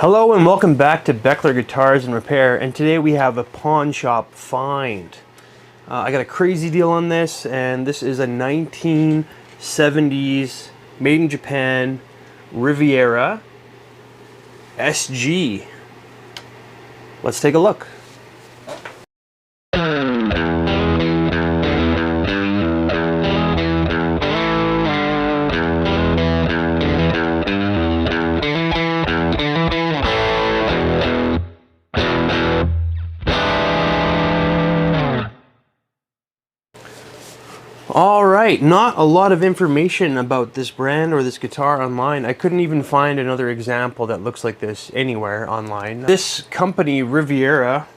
Hello and welcome back to Beckler Guitars and Repair, and today we have a pawn shop find. I got a crazy deal on this, and this is a 1970s made in Japan Riviera SG. Let's take a look. Alright, not a lot of information about this brand or this guitar online. I couldn't even find another example that looks like this anywhere online. This company, Riviera,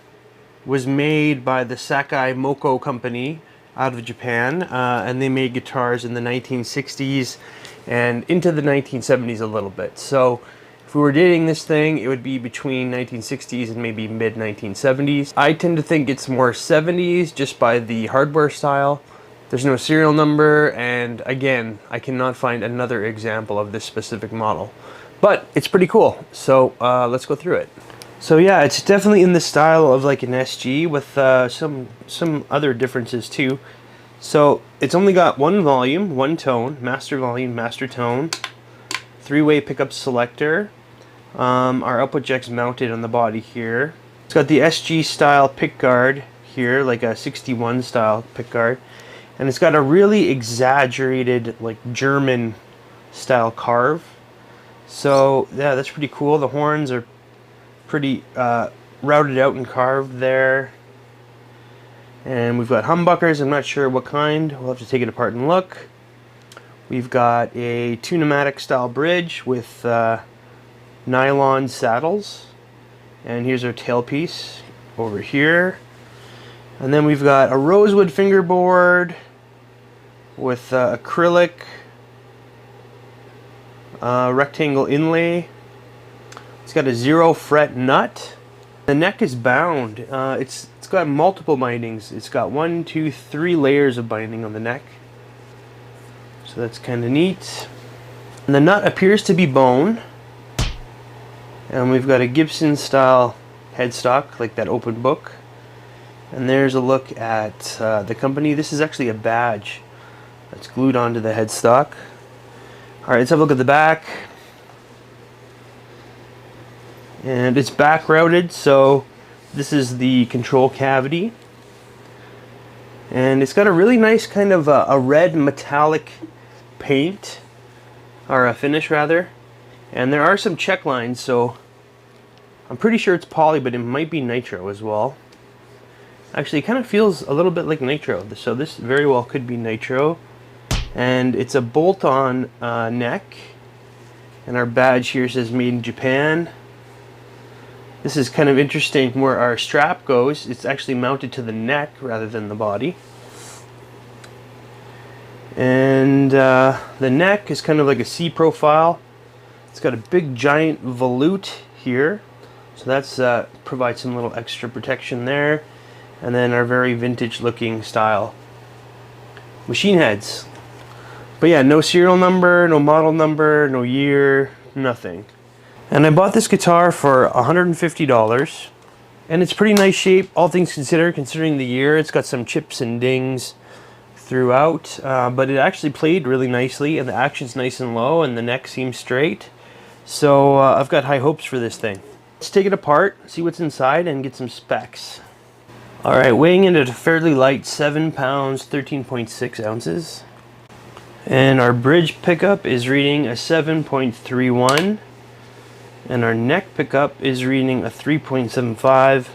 was made by the Sakai Moko company out of Japan, and they made guitars in the 1960s and into the 1970s a little bit. So if we were dating this thing, it would be between 1960s and maybe mid 1970s. I tend to think it's more 70s just by the hardware style. There's no serial number, and again, I cannot find another example of this specific model. But it's pretty cool, so let's go through it. So yeah, it's definitely in the style of like an SG with some other differences too. So it's only got one volume, one tone, master volume, master tone, three-way pickup selector. Our output jack's mounted on the body here. It's got the SG style pickguard here, like a 61 style pickguard. And it's got a really exaggerated, like, German style carve. So yeah, that's pretty cool. The horns are pretty routed out and carved there. And we've got humbuckers. I'm not sure what kind. We'll have to take it apart and look. We've got a tunematic style bridge with nylon saddles. And here's our tailpiece over here. And then we've got a rosewood fingerboard with acrylic rectangle inlay. It's got a 0 fret nut. The neck is bound. It's got multiple bindings. It's got 1, 2, 3 layers of binding on the neck. So that's kind of neat. And the nut appears to be bone. And we've got a Gibson style headstock, like that open book. And there's a look at the company. This is actually a badge that's glued onto the headstock. Alright, let's have a look at the back. And it's back routed, so this is the control cavity. And it's got a really nice kind of a red metallic paint, or a finish rather. And there are some check lines, so I'm pretty sure it's poly, but it might be nitro as well. Actually, it kind of feels a little bit like nitro, so this very well could be nitro. And it's a bolt-on neck, and our badge here says made in Japan. This is kind of interesting where our strap goes. It's actually mounted to the neck rather than the body. And the neck is kind of like a C profile. It's got a big giant volute here, so that's provides some little extra protection there. And then our very vintage looking style machine heads. But yeah, no serial number, no model number, no year, nothing. And I bought this guitar for $150. And it's pretty nice shape, all things considered, considering the year. It's got some chips and dings throughout. But it actually played really nicely, and the action's nice and low, and the neck seems straight. So I've got high hopes for this thing. Let's take it apart, see what's inside, and get some specs. Alright, weighing in at a fairly light 7 pounds, 13.6 ounces. And our bridge pickup is reading a 7.31. And our neck pickup is reading a 3.75.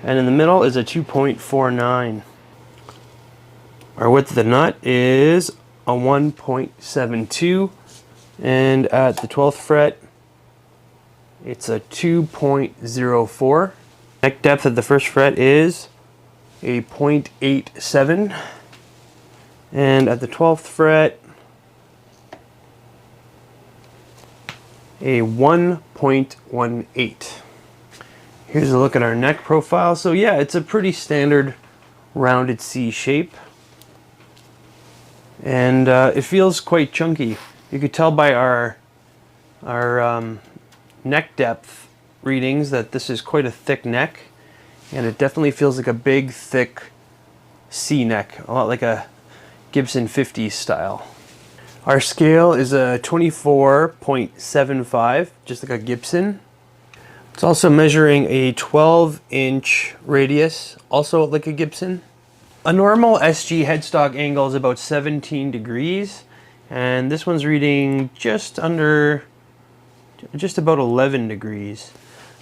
And in the middle is a 2.49. Our width of the nut is a 1.72. And at the 12th fret, it's a 2.04. Neck depth at the first fret is a 0.87, and at the 12th fret a 1.18. Here's a look at our neck profile. So yeah, it's a pretty standard rounded C shape, and it feels quite chunky. You could tell by our neck depth readings that this is quite a thick neck, and it definitely feels like a big, thick C neck, a lot like a Gibson 50s style. Our scale is a 24.75, just like a Gibson. It's also measuring a 12-inch radius, also like a Gibson. A normal SG headstock angle is about 17 degrees, and this one's reading just about 11 degrees.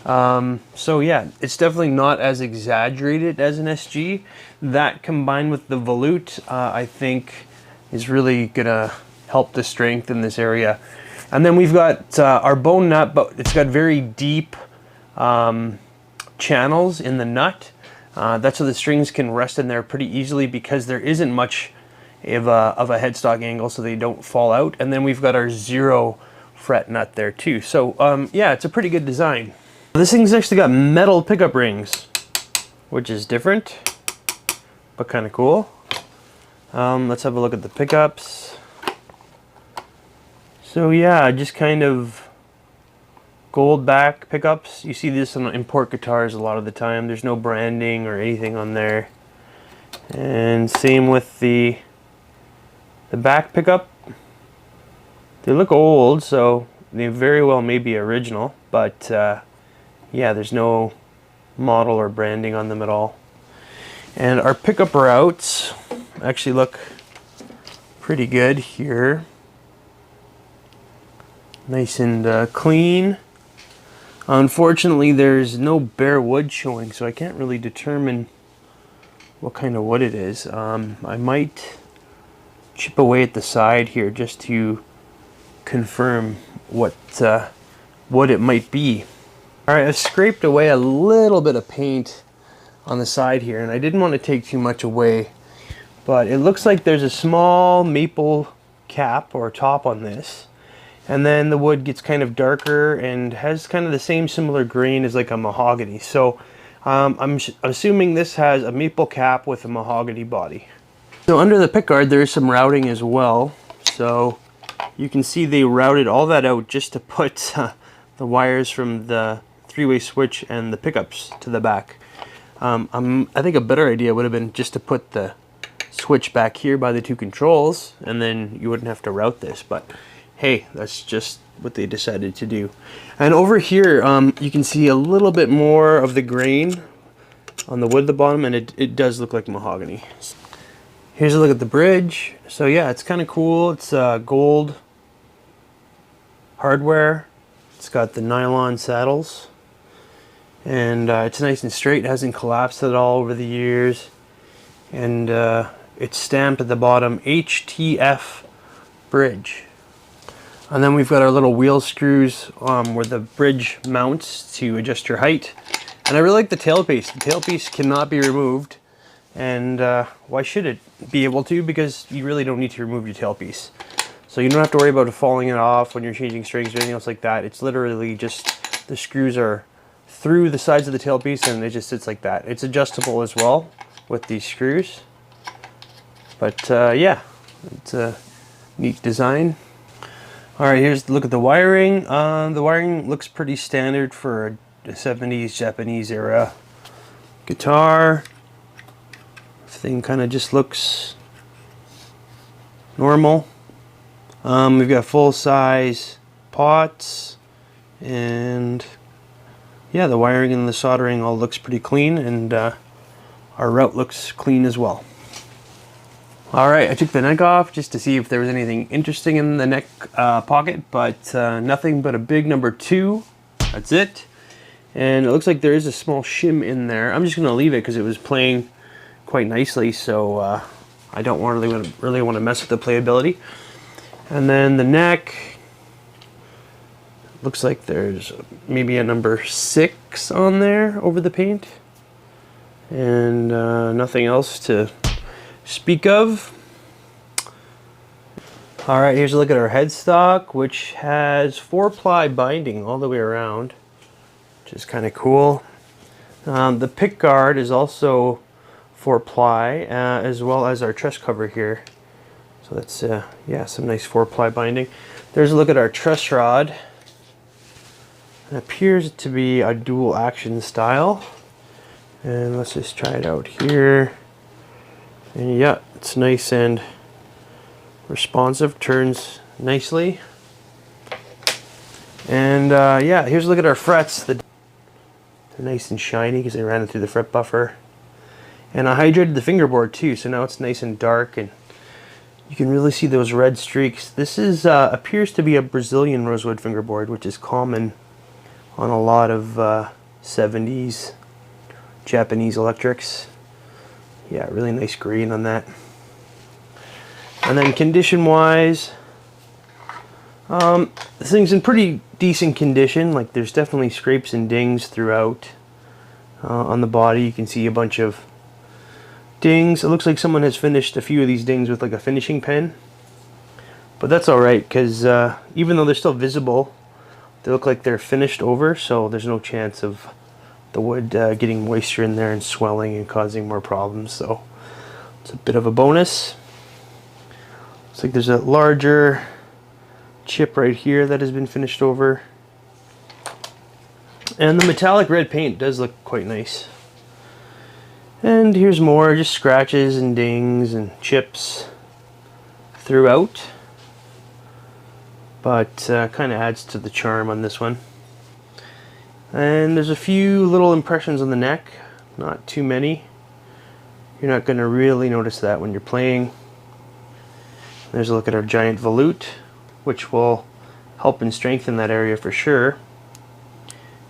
So yeah, it's definitely not as exaggerated as an SG. That combined with the volute, I think is really gonna help the strength in this area. And then we've got our bone nut, but it's got very deep channels in the nut. That's so the strings can rest in there pretty easily because there isn't much of a headstock angle, so they don't fall out. And then we've got our 0 fret nut there too. So yeah, it's a pretty good design. This thing's actually got metal pickup rings, which is different, but kind of cool. Let's have a look at the pickups. So yeah, just kind of gold back pickups. You see this on import guitars a lot of the time. There's no branding or anything on there. And same with the back pickup. They look old, so they very well may be original, but yeah, there's no model or branding on them at all. And our pickup routes actually look pretty good here. Nice and clean. Unfortunately, there's no bare wood showing, so I can't really determine what kind of wood it is. I might chip away at the side here just to confirm what wood it might be. Alright, I've scraped away a little bit of paint on the side here, and I didn't want to take too much away, but it looks like there's a small maple cap or top on this. And then the wood gets kind of darker and has kind of the same similar grain as like a mahogany. So I'm assuming this has a maple cap with a mahogany body. So under the pickguard there is some routing as well. So you can see they routed all that out just to put the wires from the three-way switch and the pickups to the back. I think a better idea would have been just to put the switch back here by the two controls, and then you wouldn't have to route this. But hey, that's just what they decided to do. And over here, you can see a little bit more of the grain on the wood at the bottom, and it does look like mahogany. Here's a look at the bridge. So yeah, it's kind of cool. It's gold hardware. It's got the nylon saddles, and it's nice and straight. It hasn't collapsed at all over the years. And it's stamped at the bottom, HTF bridge. And then we've got our little wheel screws where the bridge mounts to adjust your height. And I really like the tailpiece. The tailpiece cannot be removed. And why should it be able to? Because you really don't need to remove your tailpiece. So you don't have to worry about it falling it off when you're changing strings or anything else like that. It's literally just the screws are through the sides of the tailpiece and it just sits like that. It's adjustable as well with these screws. But yeah, it's a neat design. Alright, here's a look at the wiring. The wiring looks pretty standard for a 70s Japanese era guitar. Everything kind of just looks normal. We've got full-size pots, and yeah, the wiring and the soldering all looks pretty clean, and our route looks clean as well. Alright, I took the neck off just to see if there was anything interesting in the neck pocket, but nothing but a big number 2. That's it. And it looks like there is a small shim in there. I'm just going to leave it because it was playing quite nicely, so I don't really want to mess with the playability. And then the neck, looks like there's maybe a number 6 on there over the paint. And nothing else to speak of. Alright, here's a look at our headstock, which has 4-ply binding all the way around, which is kind of cool. The pick guard is also 4-ply, as well as our truss cover here. So that's yeah, some nice 4-ply binding. There's a look at our truss rod. It appears to be a dual action style. And let's just try it out here. And yeah, it's nice and responsive, turns nicely. And yeah, here's a look at our frets. They're nice and shiny because I ran it through the fret buffer. And I hydrated the fingerboard too, so now it's nice and dark and you can really see those red streaks. This is appears to be a Brazilian rosewood fingerboard, which is common on a lot of 70s Japanese electrics. Yeah, really nice green on that. And then condition wise, this thing's in pretty decent condition. Like, there's definitely scrapes and dings throughout. On the body you can see a bunch of dings. It looks like someone has finished a few of these dings with like a finishing pen, but that's alright because even though they're still visible, they look like they're finished over, so there's no chance of the wood getting moisture in there and swelling and causing more problems, so it's a bit of a bonus. Looks like there's a larger chip right here that has been finished over, and the metallic red paint does look quite nice. And here's more, just scratches and dings and chips throughout, but kind of adds to the charm on this one. And there's a few little impressions on the neck, not too many. You're not going to really notice that when you're playing. There's a look at our giant volute, which will help and strengthen that area for sure.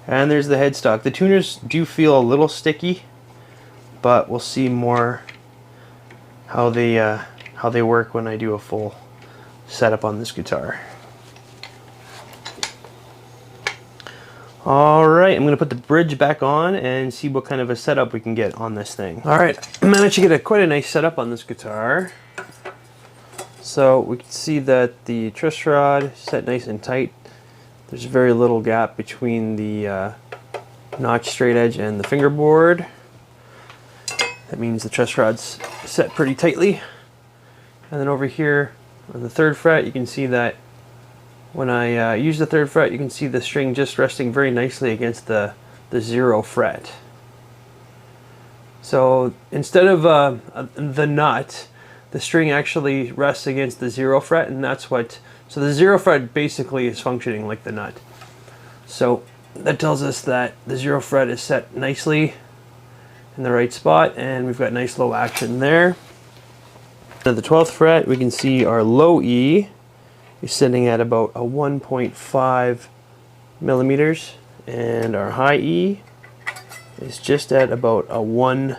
And there's the headstock. The tuners do feel a little sticky, but we'll see more how they work when I do a full setup on this guitar. Alright, I'm going to put the bridge back on and see what kind of a setup we can get on this thing. Alright, I managed to get quite a nice setup on this guitar. So we can see that the truss rod is set nice and tight. There's very little gap between the notch straight edge and the fingerboard. That means the truss rod's set pretty tightly. And then over here on the 3rd fret, you can see that when I use the 3rd fret, you can see the string just resting very nicely against the 0 fret. So instead of the nut, the string actually rests against the 0 fret, and that's what, so the 0 fret basically is functioning like the nut. So that tells us that the 0 fret is set nicely in the right spot, and we've got nice low action there. At the 12th fret, we can see our low E is sitting at about a 1.5 millimeters, and our high E is just at about a 1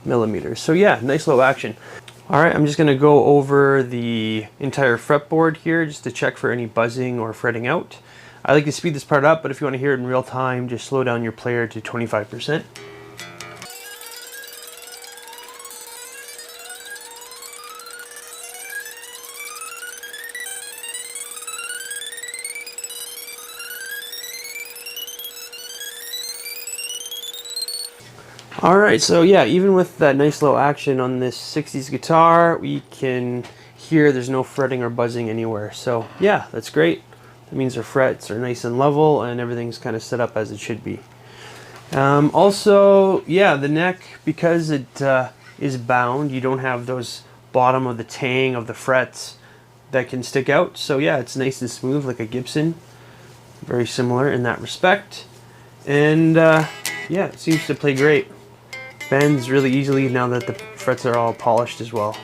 millimeter. So yeah, nice low action. Alright, I'm just going to go over the entire fretboard here just to check for any buzzing or fretting out. I like to speed this part up, but if you want to hear it in real time, just slow down your player to 25%. Alright, so yeah, even with that nice low action on this 60s guitar, we can hear there's no fretting or buzzing anywhere. So yeah, that's great. That means our frets are nice and level and everything's kind of set up as it should be. Also, yeah, the neck, because it is bound, you don't have those bottom of the tang of the frets that can stick out. So yeah, it's nice and smooth like a Gibson. Very similar in that respect. And yeah, it seems to play great. Bends really easily now that the frets are all polished as well.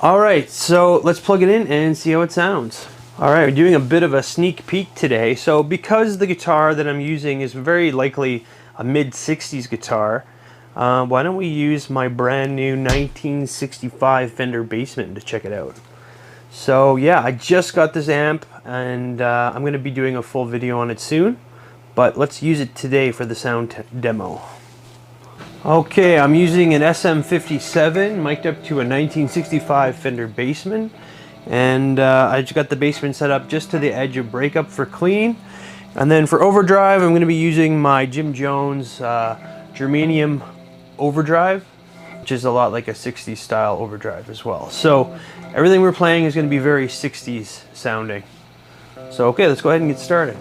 Alright, so let's plug it in and see how it sounds. Alright, we're doing a bit of a sneak peek today. So because the guitar that I'm using is very likely a mid-60s guitar, why don't we use my brand new 1965 Fender Bassman to check it out. So yeah, I just got this amp and I'm going to be doing a full video on it soon, but let's use it today for the sound demo. Okay, I'm using an SM57 mic'd up to a 1965 Fender Bassman, and I just got the Bassman set up just to the edge of breakup for clean. And then for overdrive, I'm going to be using my Jim Jones germanium overdrive, which is a lot like a 60s style overdrive as well. So everything we're playing is going to be very 60s sounding. So okay, let's go ahead and get started.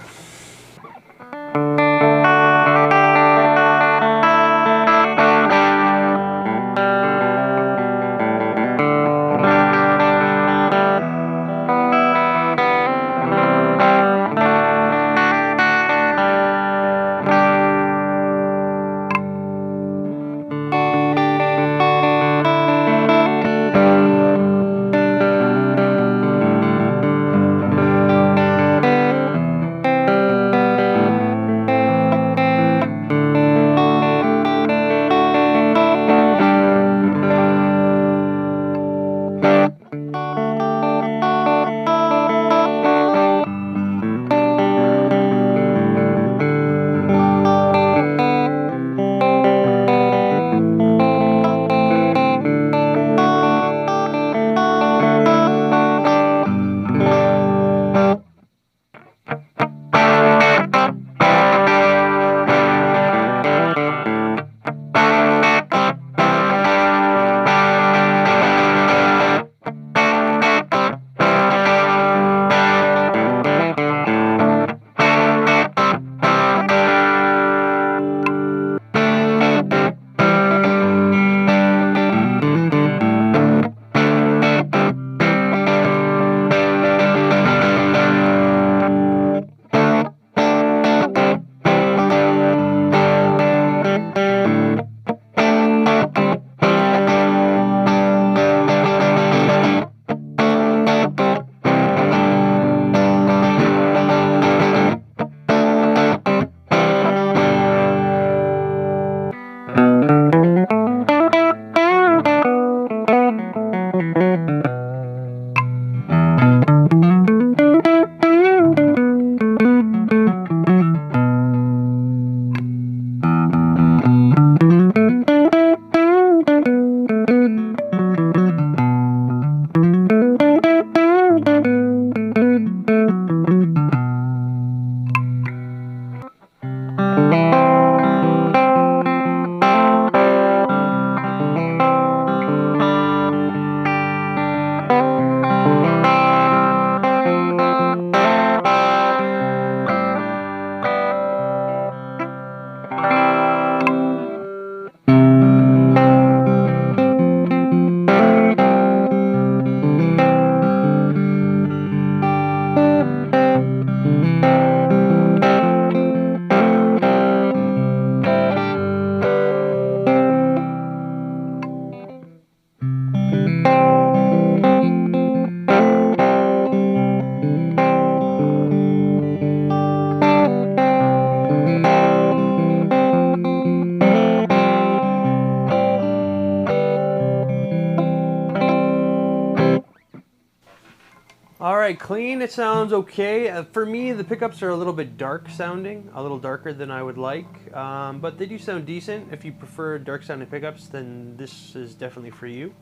Clean, it sounds okay. For me, the pickups are a little bit dark sounding, a little darker than I would like, but they do sound decent. If you prefer dark sounding pickups, then this is definitely for you.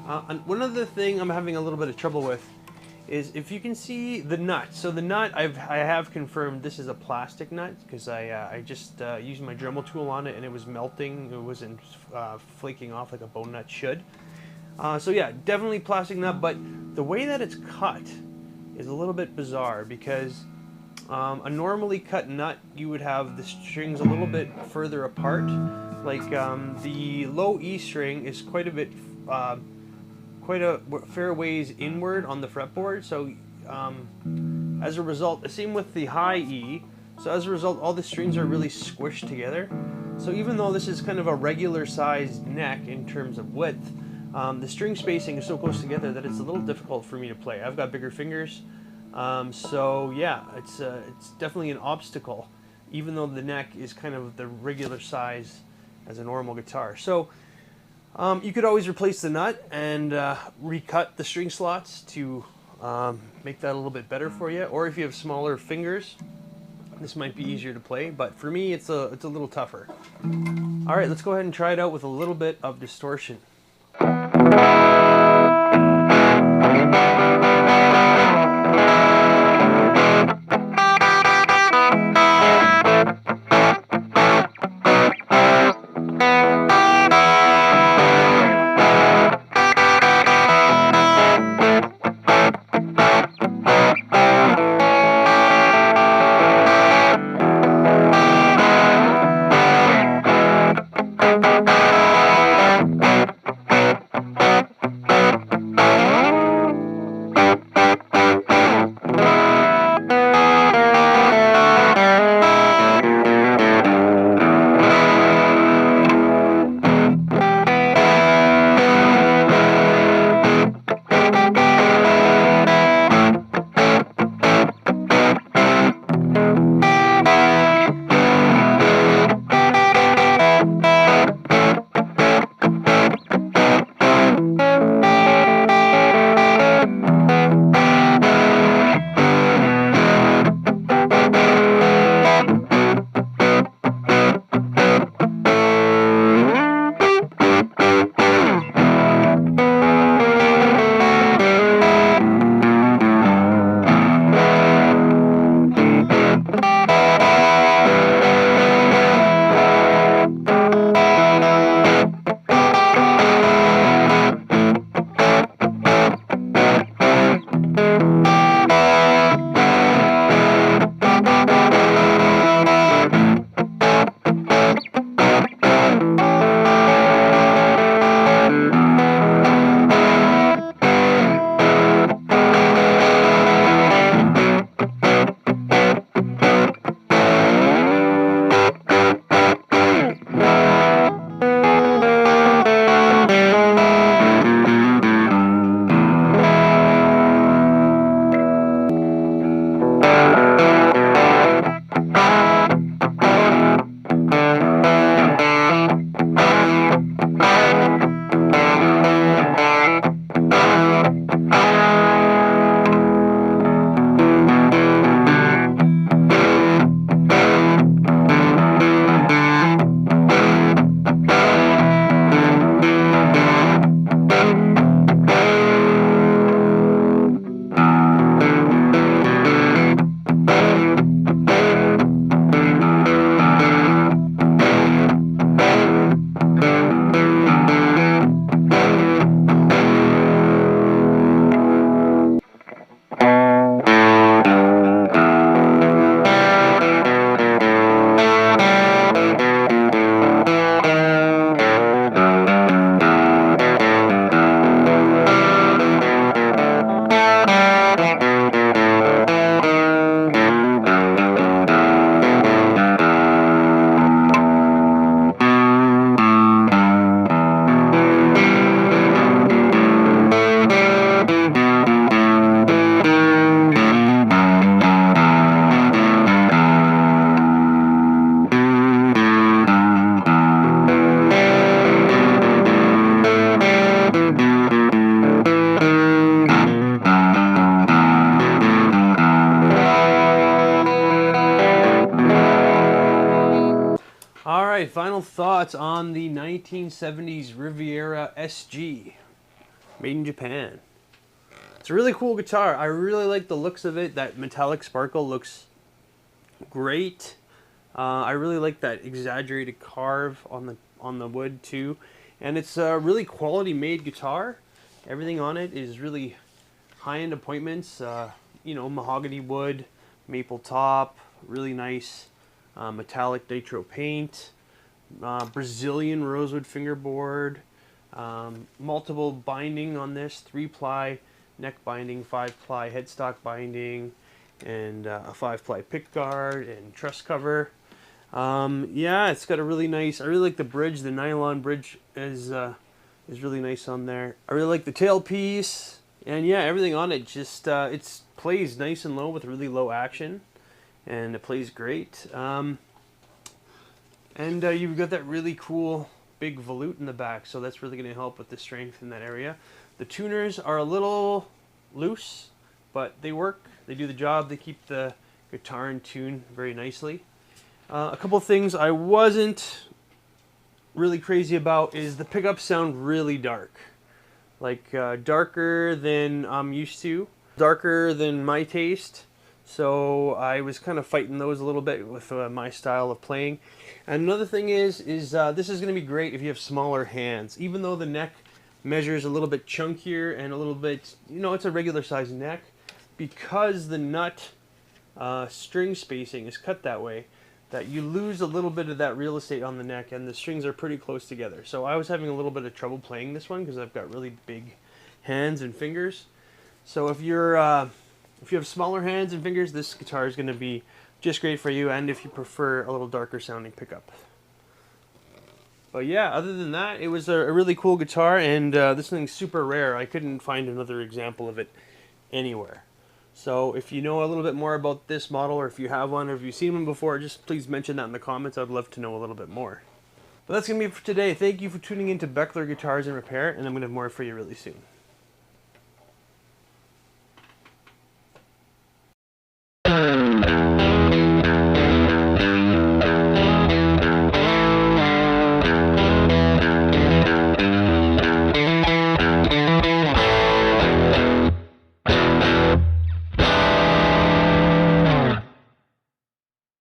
And one other thing I'm having a little bit of trouble with is if you can see the nut. So the nut, I have confirmed this is a plastic nut because I just used my Dremel tool on it and it was melting. It wasn't flaking off like a bone nut should. So yeah, definitely plastic nut, but the way that it's cut is a little bit bizarre because a normally cut nut, you would have the strings a little bit further apart. Like the low E string is quite a fair ways inward on the fretboard. So as a result, same with the high E. So as a result, all the strings are really squished together. So even though this is kind of a regular sized neck in terms of width, the string spacing is so close together that it's a little difficult for me to play. I've got bigger fingers, so yeah, it's definitely an obstacle, even though the neck is kind of the regular size as a normal guitar. So you could always replace the nut and recut the string slots to make that a little bit better for you. Or if you have smaller fingers, this might be easier to play. But for me, it's a little tougher. All right, let's go ahead and try it out with a little bit of distortion. right, final thoughts on the 1970s Riviera SG, made in Japan. It's a really cool guitar. I really like the looks of it. That metallic sparkle looks great. I really like that exaggerated carve on the wood too, and it's a really quality made guitar. Everything on it is really high-end appointments. You know, mahogany wood, maple top, really nice metallic nitro paint, Brazilian rosewood fingerboard, multiple binding on this, 3-ply neck binding, 5-ply headstock binding, and a 5-ply pick guard and truss cover. Yeah, it's got a really nice, I really like the bridge. The nylon bridge is really nice on there. I really like the tailpiece, and yeah, everything on it just it plays nice and low with really low action, and it plays great. And you've got that really cool big volute in the back, so that's really going to help with the strength in that area. The tuners are a little loose, but they work. They do the job. They keep the guitar in tune very nicely. A couple of things I wasn't really crazy about is the pickups sound really dark. Like darker than I'm used to, darker than my taste. So I was kind of fighting those a little bit with my style of playing. And another thing is this is going to be great if you have smaller hands. Even though the neck measures a little bit chunkier and a little bit, you know, it's a regular size neck, because the nut string spacing is cut that way, that you lose a little bit of that real estate on the neck, and the strings are pretty close together. So I was having a little bit of trouble playing this one because I've got really big hands and fingers. So if you have smaller hands and fingers, this guitar is going to be just great for you, and if you prefer a little darker sounding pickup. But yeah, other than that, it was a really cool guitar, and this thing's super rare. I couldn't find another example of it anywhere. So if you know a little bit more about this model, or if you have one, or if you've seen one before, just please mention that in the comments. I'd love to know a little bit more. But that's going to be it for today. Thank you for tuning in to Beckler Guitars and Repair, and I'm going to have more for you really soon.